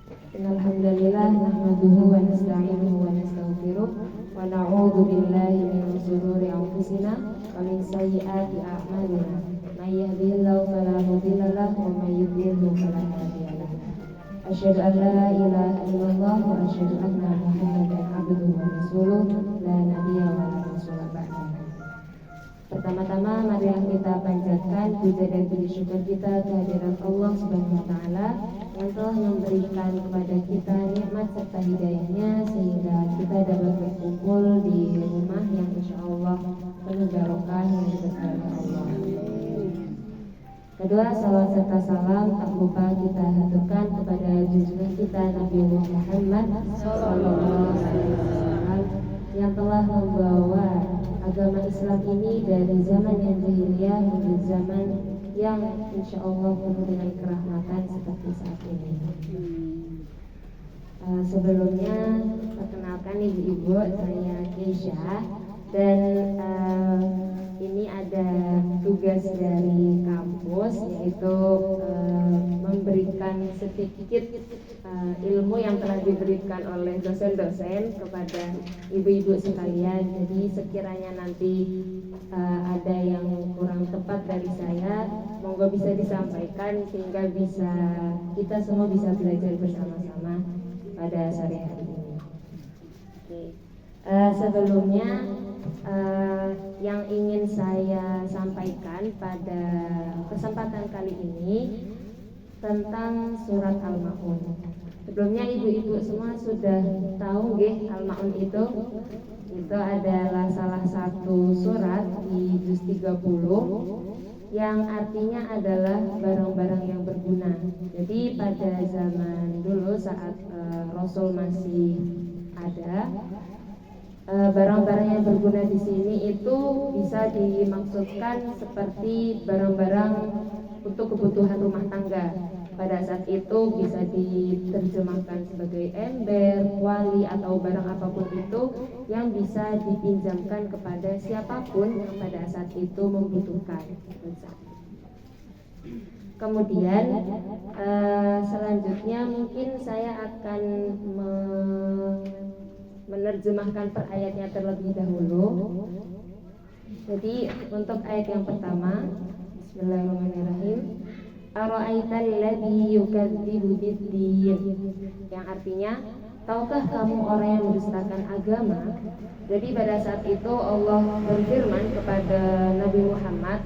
Innal hamdalillah nahmaduhu wa nasta'inuhu wa nastaghfiruh wa na'udzu billahi min shururi anfusina wa min sayyiati a'malina. May yahdihillahu fala mudilla lahu wa may yudlilhu fala hadiya lahu. Asyhadu an la ilaha illallah wa asyhadu anna Muhammadan abduhu wa rasuluh la nabiyya wa la rasula ba'dahu. Pertama-tama marilah kita panjatkan puja dan puji syukur kita kehadirat Allah Subhanahu wa taala yang telah memberikan kepada kita nikmat serta hidayahnya sehingga kita dapat berkumpul di rumah yang insyaallah penuh barokah yang diberkahi Allah. Kedua, salawat serta salam tak lupa kita haturkan kepada junjungan kita Nabi Muhammad sallallahu alaihi wasallam yang telah membawa agama Islam ini dari zaman yang jahiliyah menuju zaman yang insya Allah penuh dengan kerahmatan seperti saat ini. Sebelumnya perkenalkan ibu-ibu, saya Keisha dan ini ada tugas dari kampus yaitu memberikan sedikit ilmu yang telah diberikan oleh dosen-dosen kepada ibu-ibu sekalian. Jadi sekiranya nanti ada yang kurang tepat dari saya, monggo bisa disampaikan sehingga kita semua bisa belajar bersama-sama pada sore hari ini. Oke. Sebelumnya yang ingin saya sampaikan pada kesempatan kali ini tentang surat Al-Ma'un. Sebelumnya ibu-ibu semua sudah tahu nggih Al-Ma'un itu adalah salah satu surat di juz 30 yang artinya adalah barang-barang yang berguna. Jadi pada zaman dulu saat Rasul masih ada, barang-barang yang berguna di sini itu bisa dimaksudkan seperti barang-barang untuk kebutuhan rumah tangga. Pada saat itu bisa diterjemahkan sebagai ember, kuali atau barang apapun itu yang bisa dipinjamkan kepada siapapun yang pada saat itu membutuhkan. Kemudian selanjutnya mungkin saya akan menerjemahkan per ayatnya terlebih dahulu. Jadi untuk ayat yang pertama, Bismillahirrahmanirrahim. Ara'aital ladzi yukadzibu bid-din, yang artinya, tahukah kamu orang yang mendustakan agama? Jadi pada saat itu Allah berfirman kepada Nabi Muhammad,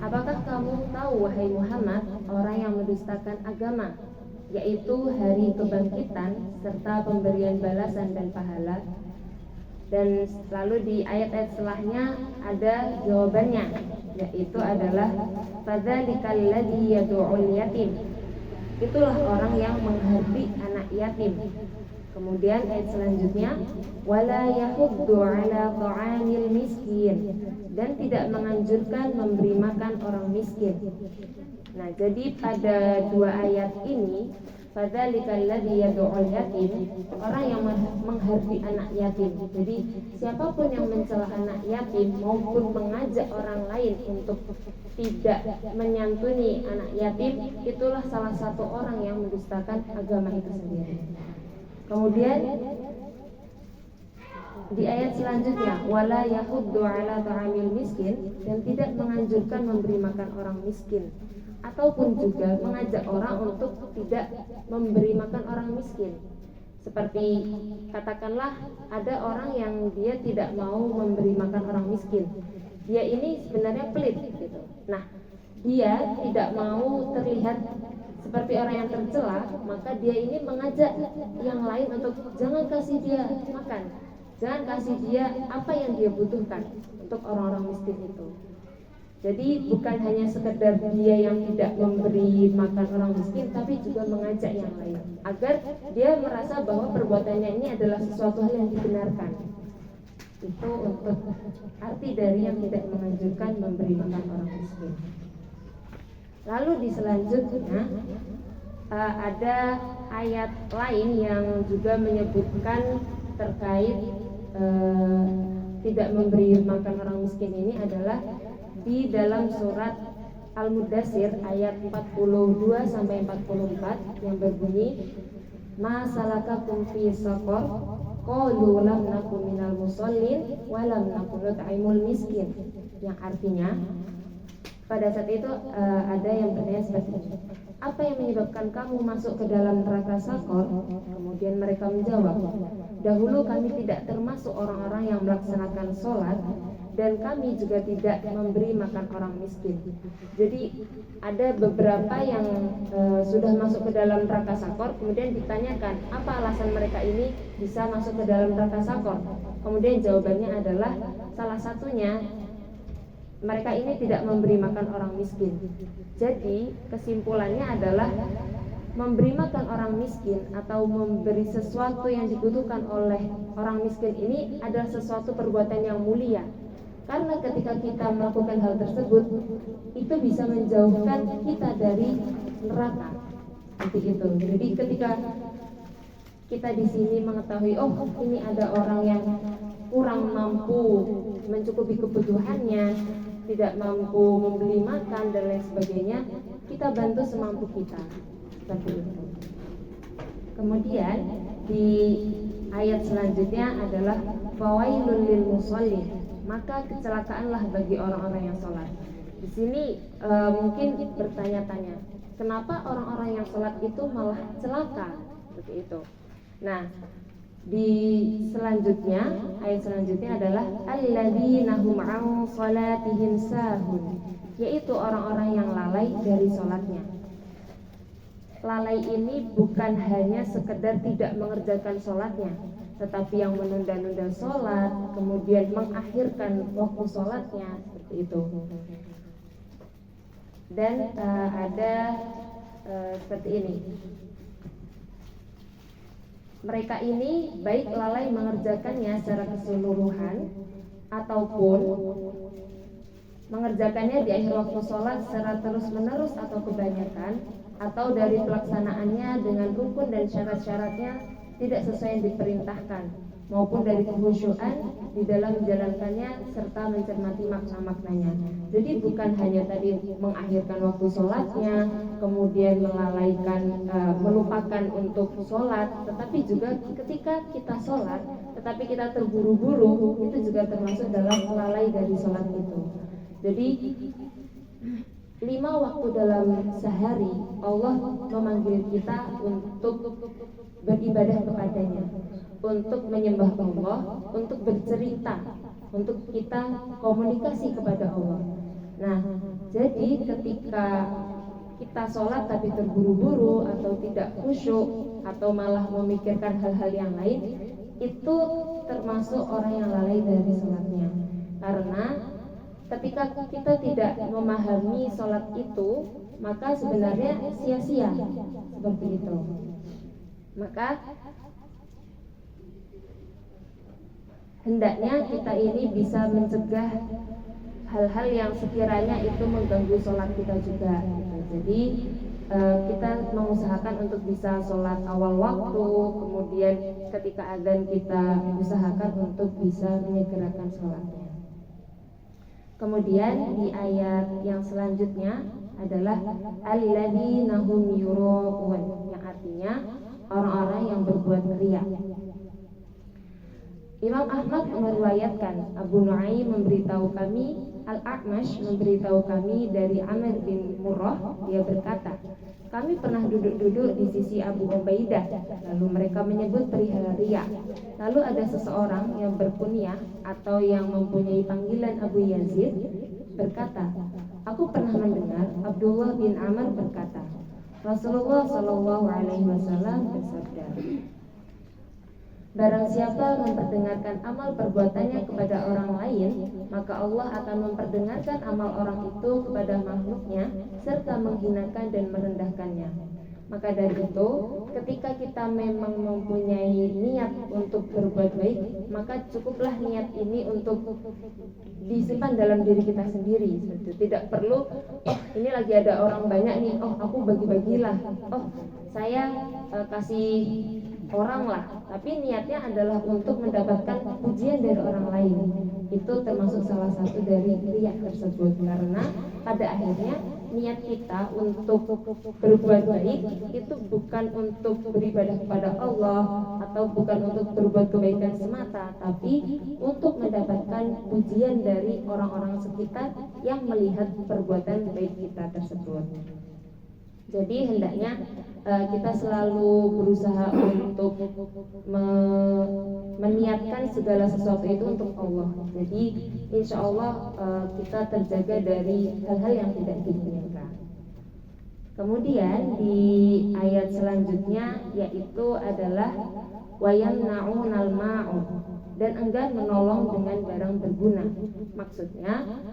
apakah kamu tahu wahai Muhammad orang yang mendustakan agama, yaitu hari kebangkitan serta pemberian balasan dan pahala? Dan lalu di ayat-ayat setelahnya ada jawabannya, yaitu adalah fadzalikal ladzi yad'ul yatim. Itulah orang yang menghardi anak yatim. Kemudian ayat selanjutnya wala yahuddu ala ta'amil miskin, dan tidak menganjurkan memberi makan orang miskin. Nah, jadi pada dua ayat ini fadzalikal ladzi yad'ul yatim, orang yang menghardi anak yatim. Jadi siapapun yang mencela anak yatim maupun mengajak orang lain untuk tidak menyantuni anak yatim, itulah salah satu orang yang mendustakan agama itu sendiri. Kemudian di ayat selanjutnya wala yahuddu ala ta'amil miskin, dan tidak menganjurkan memberi makan orang miskin, ataupun juga mengajak orang untuk tidak memberi makan orang miskin. Seperti katakanlah ada orang yang dia tidak mau memberi makan orang miskin. Dia ini sebenarnya pelit gitu. Nah, dia tidak mau terlihat seperti orang yang tercela, maka dia ini mengajak yang lain untuk jangan kasih dia makan, jangan kasih dia apa yang dia butuhkan untuk orang-orang miskin itu. Jadi bukan hanya sekedar dia yang tidak memberi makan orang miskin, tapi juga mengajak yang lain agar dia merasa bahwa perbuatannya ini adalah sesuatu hal yang dibenarkan. Itu untuk arti dari yang tidak menganjurkan memberi makan orang miskin. Lalu di selanjutnya ada ayat lain yang juga menyebutkan terkait tidak memberi makan orang miskin ini adalah di dalam surat Al-Mudaththir ayat 42 sampai 44 yang berbunyi, ma salakakum fi saqar qalu lam nakum minal musallin wa lam nakum nut'imul miskin, yang artinya pada saat itu ada yang bertanya seperti ini, apa yang menyebabkan kamu masuk ke dalam neraka Sakor? Kemudian mereka menjawab, dahulu kami tidak termasuk orang-orang yang melaksanakan sholat, dan kami juga tidak memberi makan orang miskin. Jadi ada beberapa yang sudah masuk ke dalam neraka Sakor, kemudian ditanyakan apa alasan mereka ini bisa masuk ke dalam neraka Sakor. Kemudian jawabannya adalah salah satunya mereka ini tidak memberi makan orang miskin. Jadi kesimpulannya adalah memberi makan orang miskin atau memberi sesuatu yang dibutuhkan oleh orang miskin ini adalah sesuatu perbuatan yang mulia. Karena ketika kita melakukan hal tersebut, itu bisa menjauhkan kita dari neraka. Seperti itu. Jadi ketika kita di sini mengetahui, oh ini ada orang yang kurang mampu mencukupi kebutuhannya, tidak mampu membeli makan dan lain sebagainya, kita bantu semampu kita. Seperti itu. Kemudian di ayat selanjutnya adalah fawailul lil musallin, maka kecelakaanlah bagi orang-orang yang sholat. Di sini mungkin bertanya-tanya, kenapa orang-orang yang sholat itu malah celaka? Seperti itu. Nah, di selanjutnya, ayat selanjutnya adalah alladzina hum 'an shalatihim sahun, yaitu orang-orang yang lalai dari sholatnya. Lalai ini bukan hanya sekedar tidak mengerjakan sholatnya, tetapi yang menunda-nunda sholat, kemudian mengakhirkan waktu sholatnya, seperti itu. Dan ada seperti ini. Mereka ini baik lalai mengerjakannya secara keseluruhan ataupun mengerjakannya di akhir waktu sholat secara terus-menerus atau kebanyakan, atau dari pelaksanaannya dengan rukun dan syarat-syaratnya tidak sesuai yang diperintahkan, maupun dari kekhusyuan di dalam menjalankannya serta mencermati makna-maknanya. Jadi bukan hanya tadi mengakhirkan waktu sholatnya, kemudian melupakan untuk sholat, tetapi juga ketika kita sholat, tetapi kita terburu-buru, itu juga termasuk dalam lalai dari sholat itu. Jadi 5 waktu dalam sehari Allah memanggil kita untuk beribadah kepadanya, untuk menyembah Allah, untuk bercerita, untuk kita komunikasi kepada Allah. Nah, jadi ketika kita sholat tapi terburu-buru atau tidak khusyuk atau malah memikirkan hal-hal yang lain, itu termasuk orang yang lalai dari sholatnya. Karena ketika kita tidak memahami sholat itu, maka sebenarnya sia-sia, seperti itu. Maka hendaknya kita ini bisa mencegah hal-hal yang sekiranya itu mengganggu sholat kita juga. Jadi kita mengusahakan untuk bisa sholat awal waktu, kemudian ketika adzan kita usahakan untuk bisa menyegerakan sholatnya. Kemudian di ayat yang selanjutnya adalah alladzina hum yura'un, yang artinya orang-orang yang berbuat riya. Imam Ahmad meriwayatkan, Abu Nu'aim memberitahu kami, Al-A'mash memberitahu kami dari Amr bin Murrah, dia berkata, kami pernah duduk-duduk di sisi Abu Ubaidah, lalu mereka menyebut perihal riya. Lalu ada seseorang yang berkunyah atau yang mempunyai panggilan Abu Yazid berkata, aku pernah mendengar Abdullah bin Amr berkata, Rasulullah Shallallahu Alaihi Wasallam bersabda, barang siapa memperdengarkan amal perbuatannya kepada orang lain, maka Allah akan memperdengarkan amal orang itu kepada makhluknya serta menghinakan dan merendahkannya. Maka dari itu, ketika kita memang mempunyai niat untuk berbuat baik, maka cukuplah niat ini untuk disimpan dalam diri kita sendiri. Tidak perlu, oh ini lagi ada orang banyak nih, oh aku bagi-bagilah, oh saya kasih orang lah. Tapi niatnya adalah untuk mendapatkan pujian dari orang lain. Itu termasuk salah satu dari riya tersebut, karena pada akhirnya niat kita untuk berbuat baik itu bukan untuk beribadah kepada Allah atau bukan untuk berbuat kebaikan semata, tapi untuk mendapatkan pujian dari orang-orang sekitar yang melihat perbuatan baik kita tersebut. Jadi hendaknya kita selalu berusaha untuk meniatkan segala sesuatu itu untuk Allah. Jadi insya Allah kita terjaga dari hal-hal yang tidak diinginkan. Kemudian di ayat selanjutnya yaitu adalah wayamna'unal ma'un, dan enggan menolong dengan barang berguna. Maksudnya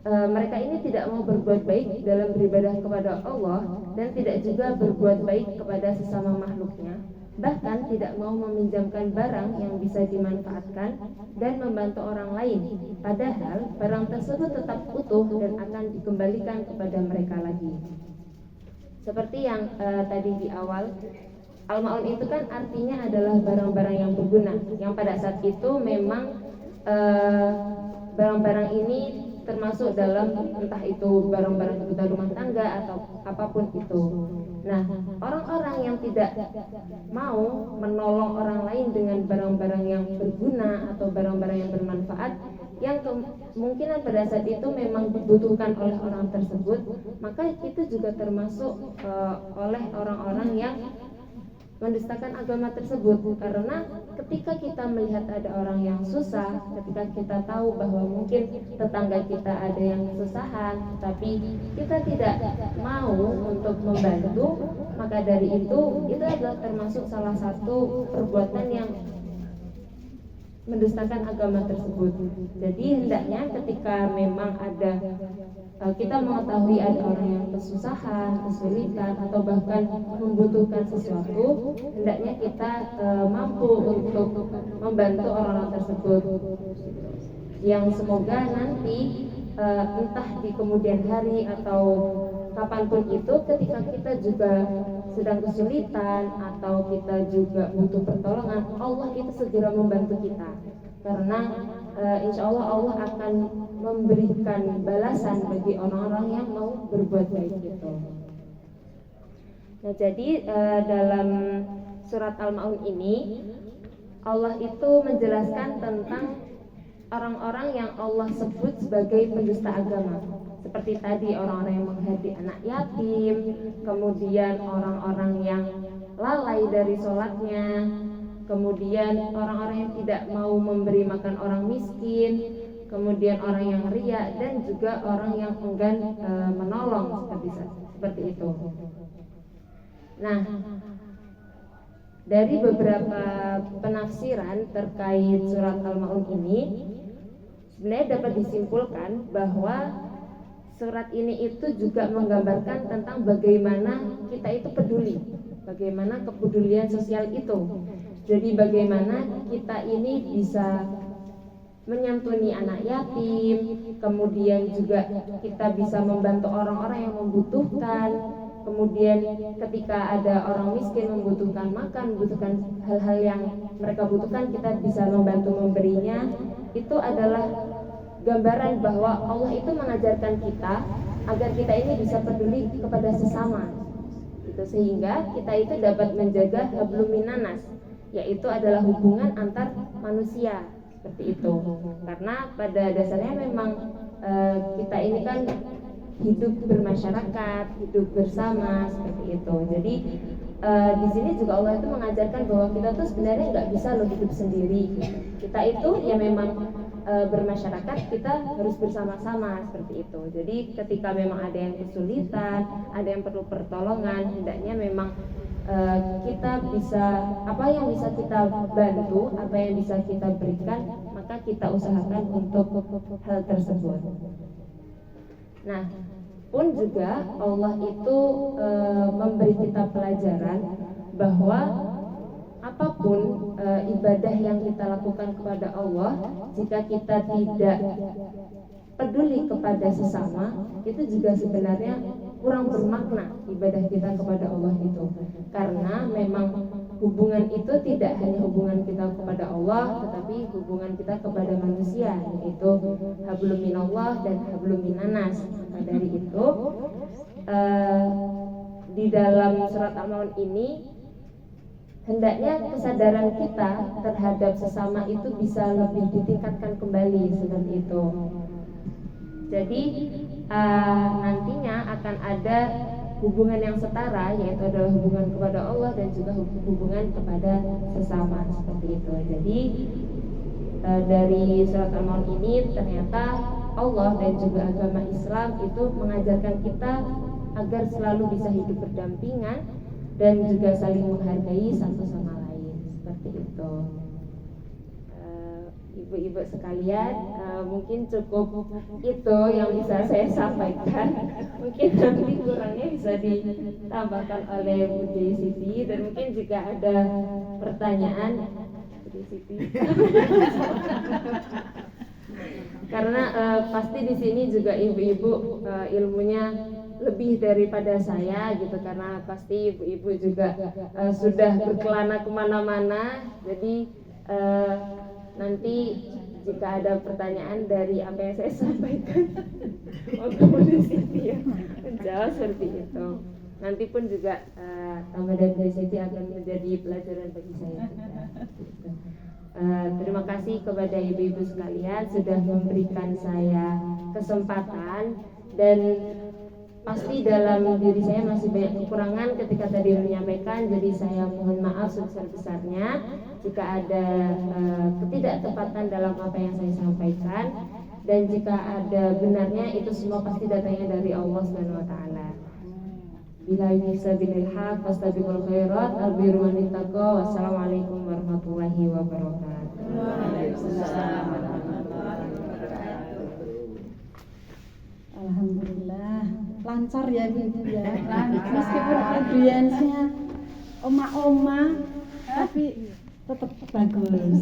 mereka ini tidak mau berbuat baik dalam beribadah kepada Allah dan tidak juga berbuat baik kepada sesama makhluknya, bahkan tidak mau meminjamkan barang yang bisa dimanfaatkan dan membantu orang lain, padahal barang tersebut tetap utuh dan akan dikembalikan kepada mereka lagi. Seperti yang tadi di awal, Al-Ma'un itu kan artinya adalah barang-barang yang berguna, yang pada saat itu memang barang-barang ini termasuk dalam entah itu barang-barang kebutuhan rumah tangga atau apapun itu. Nah, orang-orang yang tidak mau menolong orang lain dengan barang-barang yang berguna atau barang-barang yang bermanfaat, yang kemungkinan pada saat itu memang dibutuhkan oleh orang tersebut, maka itu juga termasuk oleh orang-orang yang mendustakan agama tersebut. Karena ketika kita melihat ada orang yang susah, ketika kita tahu bahwa mungkin tetangga kita ada yang kesusahan, tapi kita tidak mau untuk membantu, maka dari itu adalah termasuk salah satu perbuatan yang mendustakan agama tersebut. Jadi hendaknya ketika memang ada kita mengetahui ada orang yang kesusahan, kesulitan atau bahkan membutuhkan sesuatu, hendaknya kita mampu untuk membantu orang-orang tersebut, yang semoga nanti entah di kemudian hari atau kapanpun itu, ketika kita juga sedang kesulitan atau kita juga butuh pertolongan, Allah itu segera membantu kita, karena insya Allah Allah akan memberikan balasan bagi orang-orang yang mau berbuat baik itu. Nah, jadi dalam surat Al-Ma'un ini Allah itu menjelaskan tentang orang-orang yang Allah sebut sebagai pendusta agama. Seperti tadi orang-orang yang menghati anak yatim, kemudian orang-orang yang lalai dari sholatnya, kemudian orang-orang yang tidak mau memberi makan orang miskin, kemudian orang yang riya, dan juga orang yang enggan menolong seperti itu. Nah, dari beberapa penafsiran terkait surat Al-Ma'un ini, sebenarnya dapat disimpulkan bahwa surat ini itu juga menggambarkan tentang bagaimana kita itu peduli, bagaimana kepedulian sosial itu. Jadi bagaimana kita ini bisa menyantuni anak yatim, kemudian juga kita bisa membantu orang-orang yang membutuhkan, kemudian ketika ada orang miskin membutuhkan makan, membutuhkan hal-hal yang mereka butuhkan, kita bisa membantu memberinya. Itu adalah gambaran bahwa Allah itu mengajarkan kita agar kita ini bisa peduli kepada sesama, itu sehingga kita itu dapat menjaga hablum minanas, yaitu adalah hubungan antar manusia, seperti itu. Karena pada dasarnya memang kita ini kan hidup bermasyarakat, hidup bersama, seperti itu. Jadi di sini juga Allah itu mengajarkan bahwa kita tuh sebenarnya nggak bisa loh hidup sendiri. Kita itu ya memang bermasyarakat, kita harus bersama-sama, seperti itu. Jadi ketika memang ada yang kesulitan, ada yang perlu pertolongan, hendaknya memang kita bisa, apa yang bisa kita bantu, apa yang bisa kita berikan, maka kita usahakan untuk hal tersebut. Nah, pun juga Allah itu memberi kita pelajaran bahwa apapun ibadah yang kita lakukan kepada Allah, jika kita tidak peduli kepada sesama, itu juga sebenarnya kurang bermakna ibadah kita kepada Allah itu. Karena memang hubungan itu tidak hanya hubungan kita kepada Allah, tetapi hubungan kita kepada manusia, yaitu hablum minallah dan hablum minannas. Maka dari itu di dalam surat Al-Maun ini hendaknya kesadaran kita terhadap sesama itu bisa lebih ditingkatkan kembali seperti itu. Jadi nantinya akan ada hubungan yang setara, yaitu adalah hubungan kepada Allah dan juga hubungan kepada sesama seperti itu. Jadi dari surat Al-Maun ini ternyata Allah dan juga agama Islam itu mengajarkan kita agar selalu bisa hidup berdampingan dan juga saling menghargai satu sama lain seperti itu. Ibu-ibu sekalian, mungkin cukup itu yang bisa saya sampaikan. Mungkin nanti kurangnya bisa ditambahkan oleh Bu Siti, dan mungkin jika ada pertanyaan Bu Siti. Karena pasti di sini juga ibu-ibu ilmunya lebih daripada saya gitu, karena pasti ibu-ibu juga sudah berkelana kemana-mana. Jadi nanti jika ada pertanyaan dari apa yang saya sampaikan, untuk di sini ya menjawab seperti itu. Nanti pun juga tambah dari sini akan menjadi pelajaran bagi saya juga. Gitu. Terima kasih kepada ibu-ibu sekalian sudah memberikan saya kesempatan, dan pasti dalam diri saya masih banyak kekurangan ketika tadi menyampaikan. Jadi saya mohon maaf sebesar-besarnya jika ada ketidaktepatan dalam apa yang saya sampaikan, dan jika ada benarnya itu semua pasti datangnya dari Allah Subhanahu wa taala. Billahi sabilil haq wastabiqul khairat albirru wan taqwa. Wassalamualaikum warahmatullahi wabarakatuh. Waalaikumsalam warahmatullahi wabarakatuh. Alhamdulillah lancar ya Bu ya. Meskipun audiensnya oma-oma tapi tetap bagus.